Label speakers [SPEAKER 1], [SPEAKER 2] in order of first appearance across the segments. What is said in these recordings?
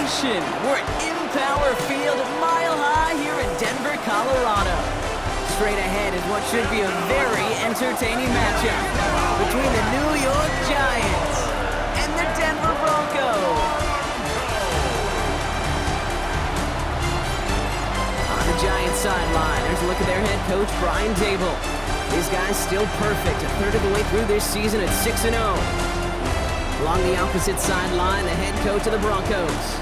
[SPEAKER 1] Nation. We're in Power Field, mile high here in Denver, Colorado. Straight ahead is what should be a very entertaining matchup between the New York Giants and the Denver Broncos. On the Giants sideline, there's a look at their head coach, Brian Dable. These guys still perfect, a third of the way through this season at 6-0. Along the opposite sideline, the head coach of the Broncos.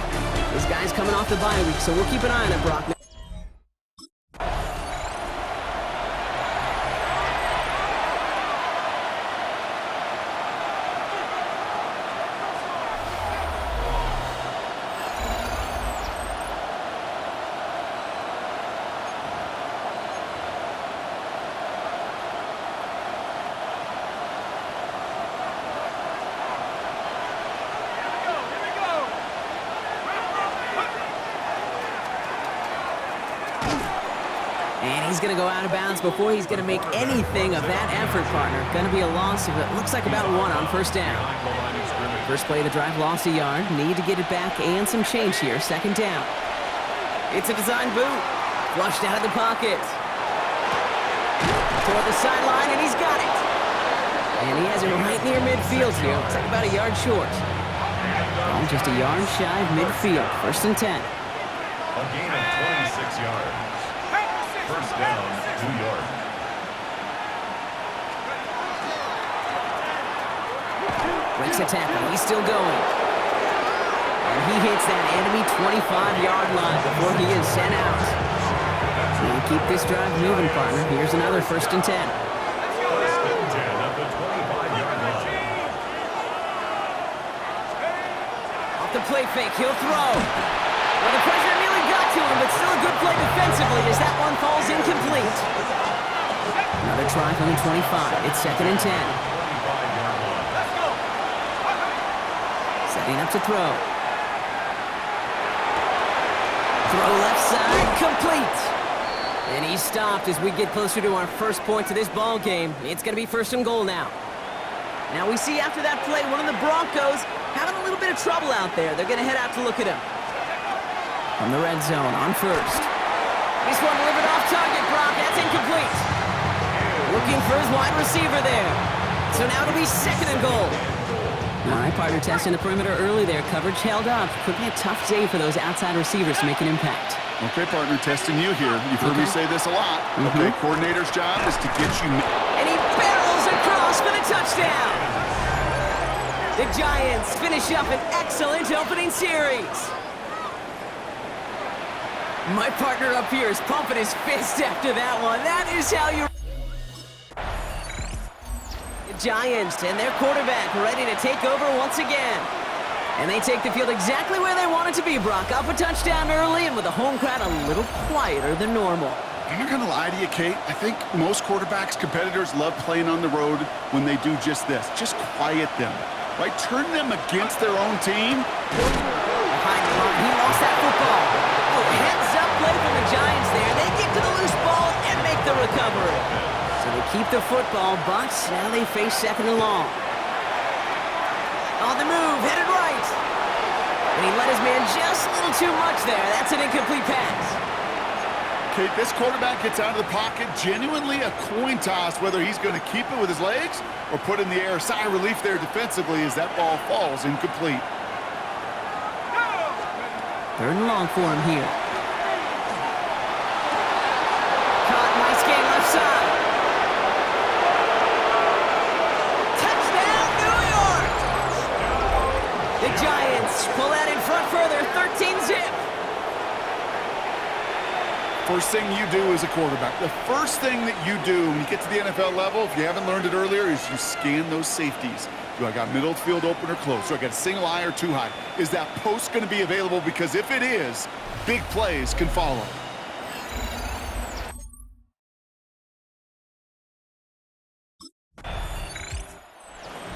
[SPEAKER 1] This guy's coming off the bye week, so we'll keep an eye on it, Brock. And he's going to go out of bounds before he's going to make anything of that effort, partner. Going to be a loss of, it looks like about 1 on first down. First play of the drive, lost a yard. Need to get it back and some change here. Second down. It's a design boot. Flushed out of the pocket. Toward the sideline, and he's got it. And he has it right near midfield here. Looks like about a yard short. Oh, just a yard shy of midfield. First and 10.
[SPEAKER 2] A gain of 26 yards. First down, New York.
[SPEAKER 1] Breaks a tackle. He's still going. And he hits that enemy 25-yard line before he is sent out. And keep this drive moving, partner. Here's another first and 10.
[SPEAKER 2] First and 10 at the 25-yard line.
[SPEAKER 1] Off the play fake, he'll throw. Well, the pressure nearly got to him, but still a good play defensively as that one falls incomplete. Another try from the 25. It's second and 10. Setting up to throw. Throw left side, complete. And he's stopped as we get closer to our first points of this ball game. It's going to be first and goal now. Now we see after that play, one of the Broncos having a little bit of trouble out there. They're going to head out to look at him. From the red zone on first. This one delivered off target, Brock. That's incomplete. Looking for his wide receiver there. So now it'll be second and goal. All right, partner, testing the perimeter early there. Coverage held up. Could be a tough day for those outside receivers to make an impact.
[SPEAKER 3] Okay, partner, testing you here. You've heard me say this a lot. Okay, coordinator's job is to get you...
[SPEAKER 1] And he barrels across for the touchdown. The Giants finish up an excellent opening series. My partner up here is pumping his fist after that one. That is how you... The Giants and their quarterback ready to take over once again. And they take the field exactly where they want it to be, Brock. Up a touchdown early and with the home crowd a little quieter than normal.
[SPEAKER 3] I'm not going to lie to you, Kate. I think most quarterbacks, competitors love playing on the road when they do just this. Just quiet them, right? Turn them against their own team.
[SPEAKER 1] Behind the line, he lost that football. Oh, heads-up play from the Giants there. They get to the loose ball and make the recovery. So they keep the football, but now they face second and long. On the move, headed right. And he let his man just a little too much there. That's an incomplete pass.
[SPEAKER 3] Kate, this quarterback gets out of the pocket, genuinely a coin toss whether he's going to keep it with his legs or put in the air. Sigh of relief there defensively as that ball falls incomplete.
[SPEAKER 1] Third and long for him here. Caught, nice game left side. Touchdown, New York! The Giants pull that in front further, 13-zip.
[SPEAKER 3] First thing you do as a quarterback, the first thing that you do when you get to the NFL level, if you haven't learned it earlier, is you scan those safeties. Do I got middle field open or close? Do I got a single high or two high? Is that post going to be available? Because if it is, big plays can follow.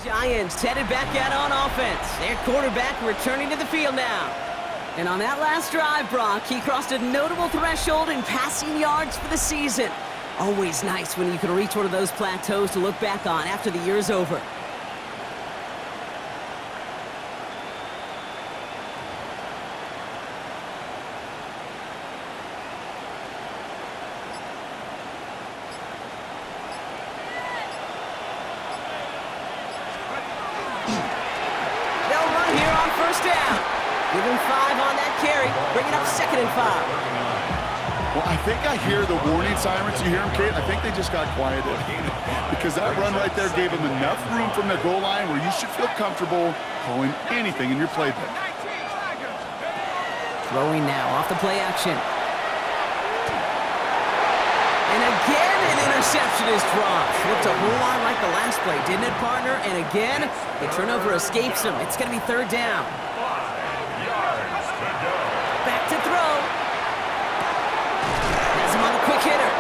[SPEAKER 1] Giants headed back out on offense. Their quarterback returning to the field now. And on that last drive, Brock, he crossed a notable threshold in passing yards for the season. Always nice when you can reach one of those plateaus to look back on after the year's over. They'll run here on first down. Give him 5 on that carry. Bring it up 2nd and 5.
[SPEAKER 3] Well, I think I hear the warning sirens. You hear them, Kate? I think they just got quieted. Because that run right there gave them enough room from the goal line where you should feel comfortable calling anything in your playbook.
[SPEAKER 1] Throwing now off the play action. And again, an interception is dropped. Looked a whole lot like the last play, didn't it, partner? And again, the turnover escapes him. It's going to be 3rd down. Back to throw. Has him on the quick hitter.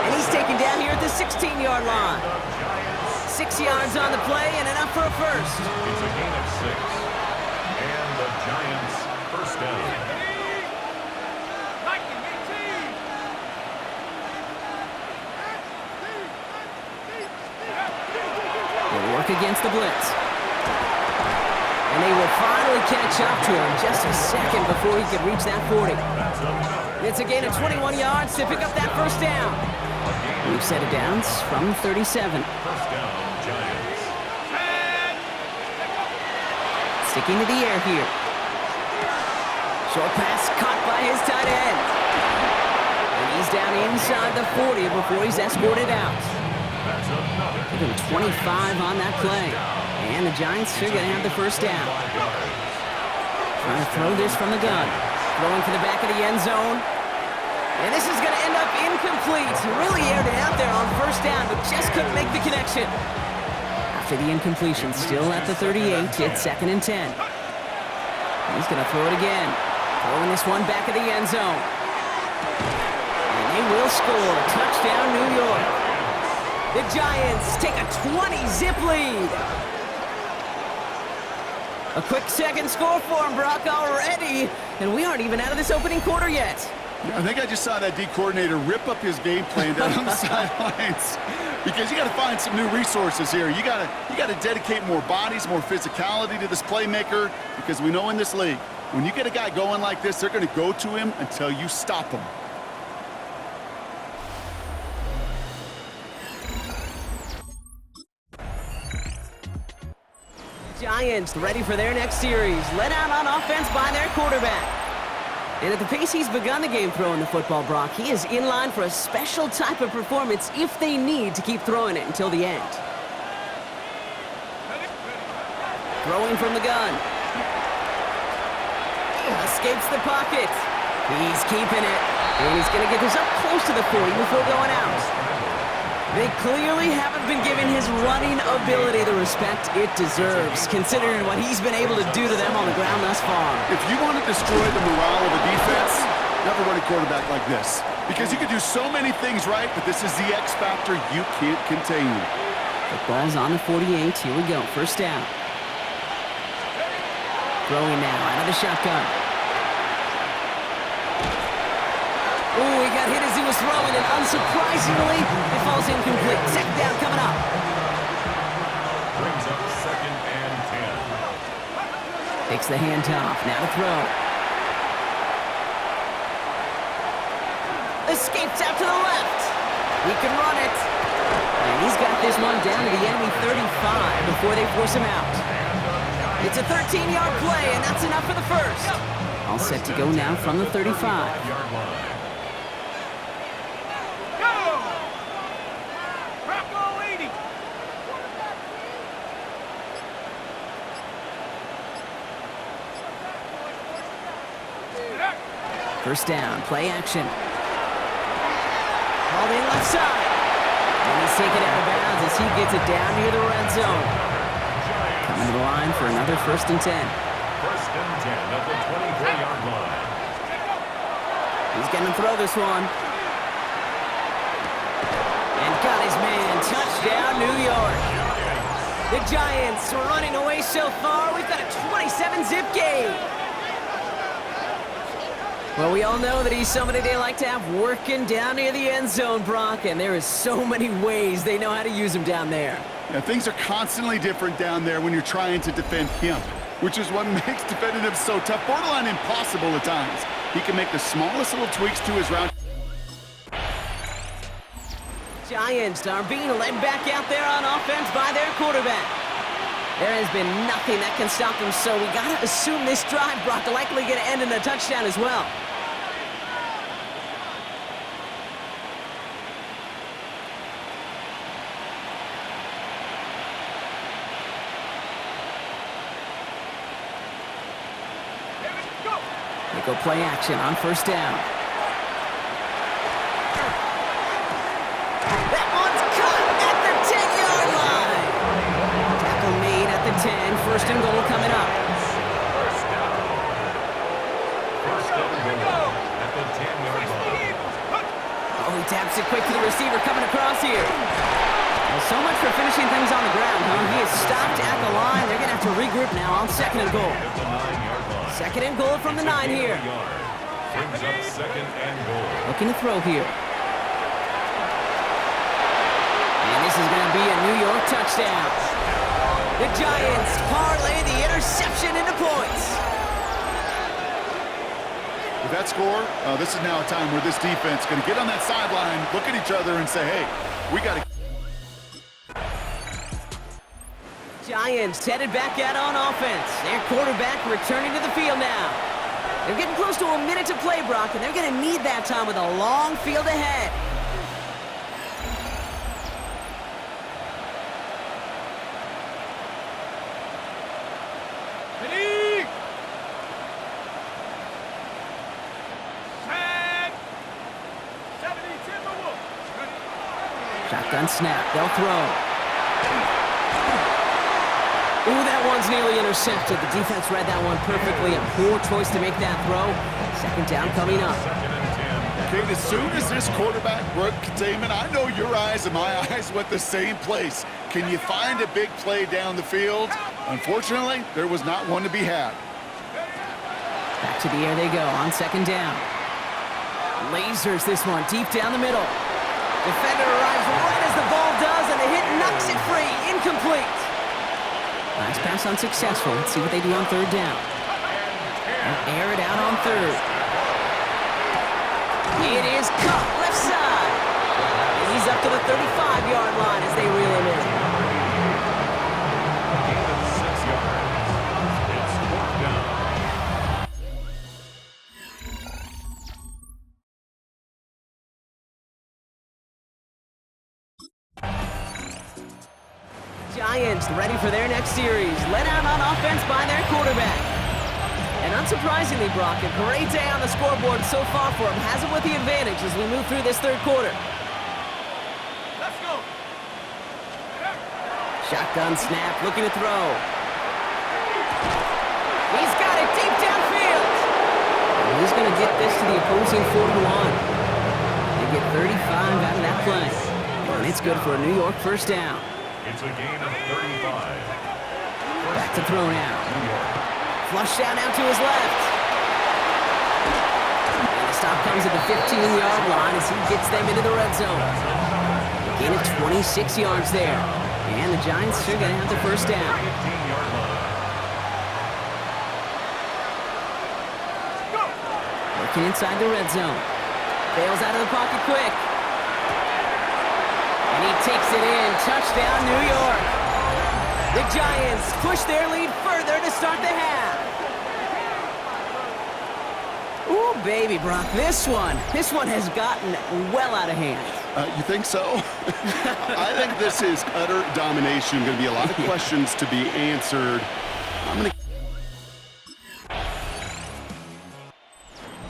[SPEAKER 1] And he's taken down here at the 16-yard line. 6 yards on the play and enough for a first.
[SPEAKER 2] It's a gain of 6. And the Giants first down.
[SPEAKER 1] Work against the blitz. And they will finally catch up to him just a second before he could reach that 40. It's a gain of 21 yards to pick up that first down. We've set it down from 37.
[SPEAKER 2] First down, Giants.
[SPEAKER 1] Sticking to the air here. Short pass caught by his tight end. And he's down inside the 40 before he's escorted out. Give him 25 on that play. And the Giants are going to have the first down. Trying to throw this from the gun. Throwing to the back of the end zone. And this is going to end up incomplete. He really aired it out there on first down, but just couldn't make the connection. After the incompletion, still at the 38, it's 2nd and 10. He's going to throw it again. Throwing this one back of the end zone. And they will score. Touchdown, New York. The Giants take a 20-zip lead. A quick second score for him, Brock, already. And we aren't even out of this opening quarter yet.
[SPEAKER 3] I think I just saw that D coordinator rip up his game plan down on the sidelines. Because you got to find some new resources here. You got to dedicate more bodies, more physicality to this playmaker. Because we know in this league, when you get a guy going like this, they're going to go to him until you stop him.
[SPEAKER 1] Giants ready for their next series. Led out on offense by their quarterback. And at the pace he's begun the game throwing the football, Brock, he is in line for a special type of performance if they need to keep throwing it until the end. Throwing from the gun. Escapes the pocket. He's keeping it. And he's going to get this up close to the 40 before going out. They clearly haven't been giving his running ability the respect it deserves, considering what he's been able to do to them on the ground thus far.
[SPEAKER 3] If you want to destroy the morale of a defense, never run a quarterback like this. Because you can do so many things right, but this is the X factor you can't contain.
[SPEAKER 1] The ball's on the 48. Here we go. First down. Throwing now out of the shotgun. Oh, he got hit as he was throwing, and unsurprisingly, it falls incomplete. 2nd down coming up.
[SPEAKER 2] Brings up 2nd and 10.
[SPEAKER 1] Takes the handoff. Now to throw. Escapes out to the left. He can run it. And he's got this one down to the enemy 35 before they force him out. It's a 13-yard play, and that's enough for the first. All set to go now from the 35. First down, play action. Ball in left side. And he's taken out of bounds as he gets it down near the red zone. Coming to the line for another 1st and 10.
[SPEAKER 2] 1st and 10 at the 23-yard line.
[SPEAKER 1] He's going to throw this one. And got his man. Touchdown, New York. The Giants are running away so far. We've got a 27-zip game. Well, we all know that he's somebody they like to have working down near the end zone, Brock, and there is so many ways they know how to use him down there.
[SPEAKER 3] Yeah, things are constantly different down there when you're trying to defend him, which is what makes defending him so tough, borderline impossible at times. He can make the smallest little tweaks to his route.
[SPEAKER 1] Giants are being led back out there on offense by their quarterback. There has been nothing that can stop them, so we got to assume this drive, Brock, likely going to end in a touchdown as well. They go play action on first down. That one's caught at the 10-yard line. Tackle made at the 10. First and goal coming up.
[SPEAKER 2] First down. First and goal at the 10-yard line.
[SPEAKER 1] Oh, he taps it quick to the receiver coming across here. Well, so much for finishing things on the ground, huh? He is stopped at the line. They're going to have to regroup now on second and goal.
[SPEAKER 2] At the 9-yard line.
[SPEAKER 1] Second and goal from the 9 here.
[SPEAKER 2] Brings up second and goal.
[SPEAKER 1] Looking to throw here. And this is going to be a New York touchdown. The Giants parlay the interception into points.
[SPEAKER 3] With that score, this is now a time where this defense is going to get on that sideline, look at each other, and say, hey, we got to...
[SPEAKER 1] Giants headed back out on offense. Their quarterback returning to the field now. They're getting close to a minute to play, Brock, and they're going to need that time with a long field ahead.
[SPEAKER 4] Ready? Set. 70 Timberwolves.
[SPEAKER 1] Shotgun snap. They'll throw. Ooh, that one's nearly intercepted. The defense read that one perfectly. A poor choice to make that throw. Second down coming up.
[SPEAKER 2] Second and 10.
[SPEAKER 3] Kate, as soon as this quarterback broke containment, I know your eyes and my eyes went the same place. Can you find a big play down the field? Unfortunately, there was not one to be had.
[SPEAKER 1] Back to the air they go on second down. Lasers this one deep down the middle. Defender arrives right as the ball does, and the hit knocks it free. Incomplete. Nice pass unsuccessful. Let's see what they do on third down. They'll air it out on third. It is caught left side. And he's up to the 35-yard line as they reel him in.
[SPEAKER 2] Gain of 6 yards. It's fourth down.
[SPEAKER 1] Giants ready for their next series. Let out on offense by their quarterback. And unsurprisingly, Brock, a great day on the scoreboard so far for him. Has it with the advantage as we move through this third quarter.
[SPEAKER 4] Let's go.
[SPEAKER 1] Shotgun snap, looking to throw. He's got it deep downfield. And he's going to get this to the opposing 41. They get 35 out of that play. And it's good for a New York first down.
[SPEAKER 2] It's a gain of 35.
[SPEAKER 1] Back to throw now.
[SPEAKER 2] New York.
[SPEAKER 1] Flush down out to his left. And the stop comes at the 15-yard line as he gets them into the red zone. A gain of 26 yards there. And the Giants are going to have the first down.
[SPEAKER 2] 15-yard line.
[SPEAKER 1] Looking inside the red zone. Bails out of the pocket quick. And he takes it in. Touchdown, New York. The Giants push their lead further to start the half. Ooh, baby, Brock, this one has gotten well out of hand.
[SPEAKER 5] You think so? I think this is utter domination. Going to be a lot of questions to be answered. I'm going to...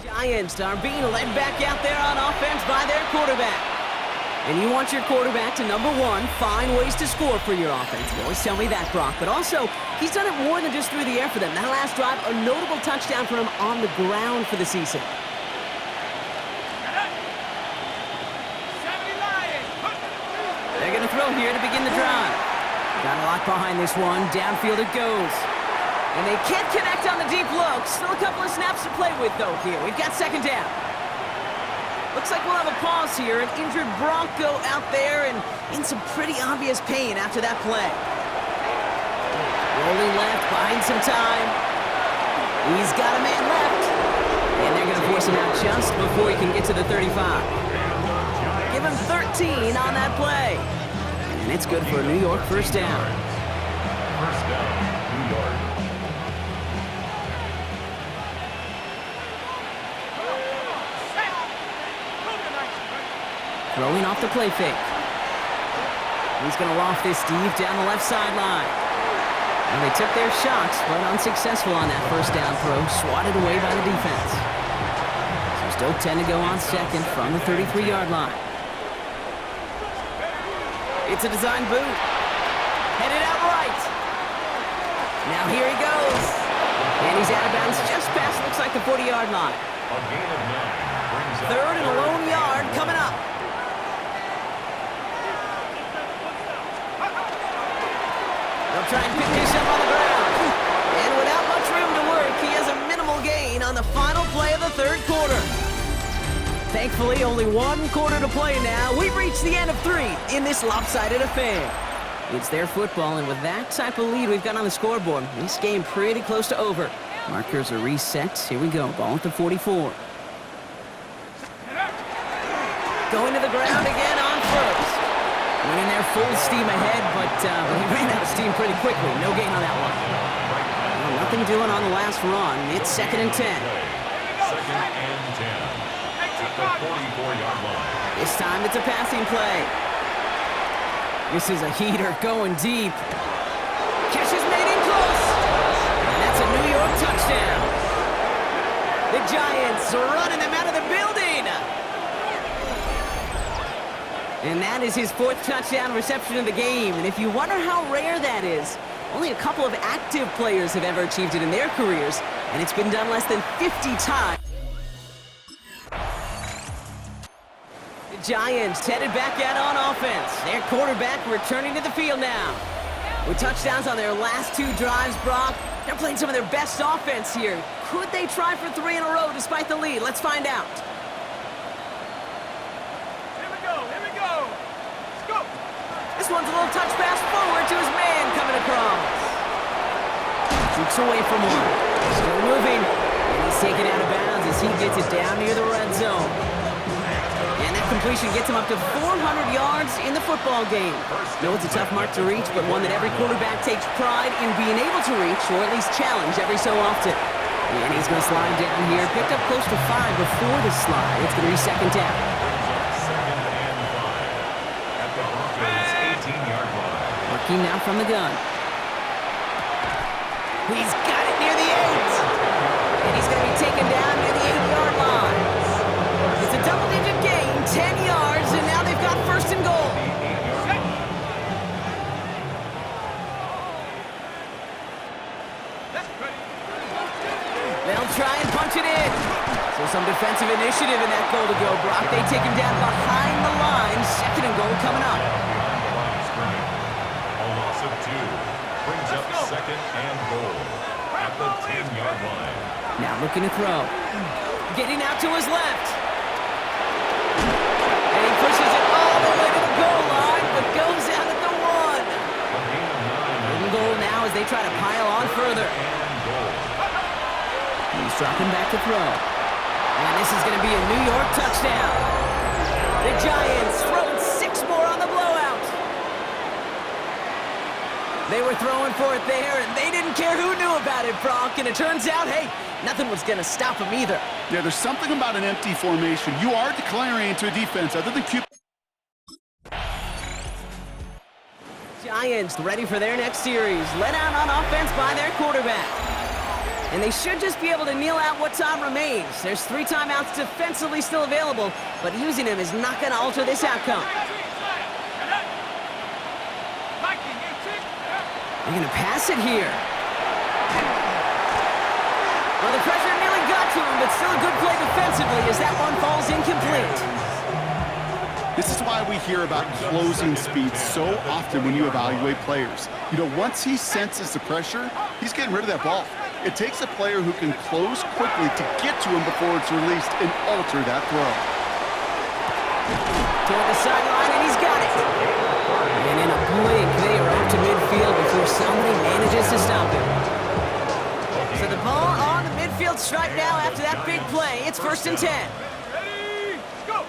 [SPEAKER 1] Giants are being led back out there on offense by their quarterback. And you want your quarterback to, number one, find ways to score for your offense. You always tell me that, Brock. But also, he's done it more than just through the air for them. That last drive, a notable touchdown for him on the ground for the season.
[SPEAKER 4] 70 Lions.
[SPEAKER 1] They're going to throw here to begin the drive. Got a lot behind this one. Downfield it goes. And they can't connect on the deep look. Still a couple of snaps to play with, though, here. We've got second down. Looks like we'll have a pause here. An injured Bronco out there and in some pretty obvious pain after that play. Rolling left, buying some time. He's got a man left. And they're going to force him out just before he can get to the 35. Give him 13 on that play. And it's good for a New York first down.
[SPEAKER 2] First down.
[SPEAKER 1] Throwing off the play fake. He's going to loft this deep down the left sideline. And they took their shots, but unsuccessful on that first down throw, swatted away by the defense. So still 10 to go on second from the 33-yard line. It's a design boot. Headed out right. Now here he goes. And he's out of bounds just past, looks like the 40-yard line.
[SPEAKER 2] A gain of 9 brings up
[SPEAKER 1] 3rd and a lone yard coming up. They'll try and pick this up on the ground. And without much room to work, he has a minimal gain on the final play of the 3rd quarter. Thankfully, only 1 quarter to play now. We've reached the end of 3 in this lopsided affair. It's their football, and with that type of lead we've got on the scoreboard, this game pretty close to over. Markers are reset. Here we go. Ball at the 44. Going to the ground again on first. Went in there full steam ahead, but he ran out of steam pretty quickly. No gain on that one. Well, nothing doing on the last run. It's 2nd and 10.
[SPEAKER 2] 2nd and 10. At the 44-yard line.
[SPEAKER 1] This time it's a passing play. This is a heater going deep. Catch is made in close. And that's a New York touchdown. The Giants are running them out of the building. And that is his 4th touchdown reception of the game. And if you wonder how rare that is, only a couple of active players have ever achieved it in their careers, and it's been done less than 50 times. The Giants headed back out on offense. Their quarterback returning to the field now. With touchdowns on their last 2 drives, Brock, they're playing some of their best offense here. Could they try for 3 in a row despite the lead? Let's find out. This one's a little touch pass forward to his man coming across. Keeps away from one. Still moving. And he's taken out of bounds as he gets it down near the red zone. And that completion gets him up to 400 yards in the football game. No, it's a tough mark to reach, but one that every quarterback takes pride in being able to reach, or at least challenge every so often. And he's going to slide down here. Picked up close to 5 before the slide. It's going to be 2nd down. Working now from the gun. He's got it near the 8. And he's going to be taken down near the 8-yard line. It's a double-digit gain, 10 yards, and now they've got 1st and goal. They'll try and punch it in. So some defensive initiative in that goal to go, Brock. They take him down behind the line. 2nd and goal coming up.
[SPEAKER 2] Of 2 brings up 2nd and goal at the 10-yard line.
[SPEAKER 1] Now looking to throw. Getting out to his left. And he pushes it all the way to the goal line, but goes out at the 1. And goal now as they try to pile on further. He's dropping back to throw. And this is going to be a New York touchdown. The Giants throwing 6 more on the blowout. They were throwing for it there, and they didn't care who knew about it, Brock. And it turns out, hey, nothing was going to stop them either.
[SPEAKER 5] Yeah, there's something about an empty formation. You are declaring into a defense other than QB.
[SPEAKER 1] Giants ready for their next series. Let out on offense by their quarterback. And they should just be able to kneel out what time remains. There's 3 timeouts defensively still available, but using them is not going to alter this outcome. They're going to pass it here. Well, the pressure nearly got to him, but still a good play defensively as that one falls incomplete.
[SPEAKER 5] This is why we hear about closing speed so often when you evaluate players. You know, once he senses the pressure, he's getting rid of that ball. It takes a player who can close quickly to get to him before it's released and alter that throw.
[SPEAKER 1] Toward the sideline, and he's got it. And in a blink, they are out to midfield before somebody manages to stop him. So the ball on the midfield stripe now after that big play. It's 1st and 10.
[SPEAKER 4] Ready, go!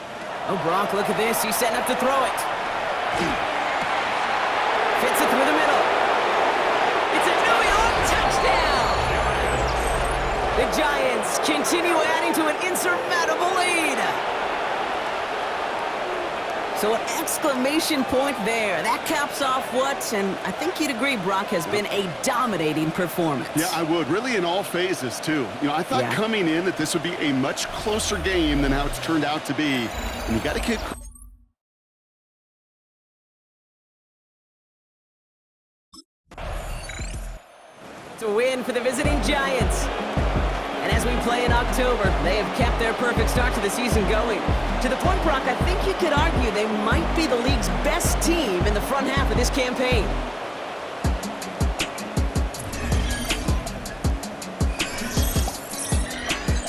[SPEAKER 1] Oh, Brock, look at this. He's setting up to throw it. Fits it through the middle. It's a New York touchdown! The Giants continue adding to an insurmountable lead. So an exclamation point there. That caps off what, and I think you'd agree, Brock, has been a dominating performance.
[SPEAKER 5] Yeah, I would. Really in all phases, too. I thought coming in that this would be a much closer game than how it's turned out to be. And you got to get...
[SPEAKER 1] It's a win for the visiting Giants. And as we play in October, they have kept their perfect start to the season going. To the point, Brock, I think you could argue they might be the league's best team in the front half of this campaign.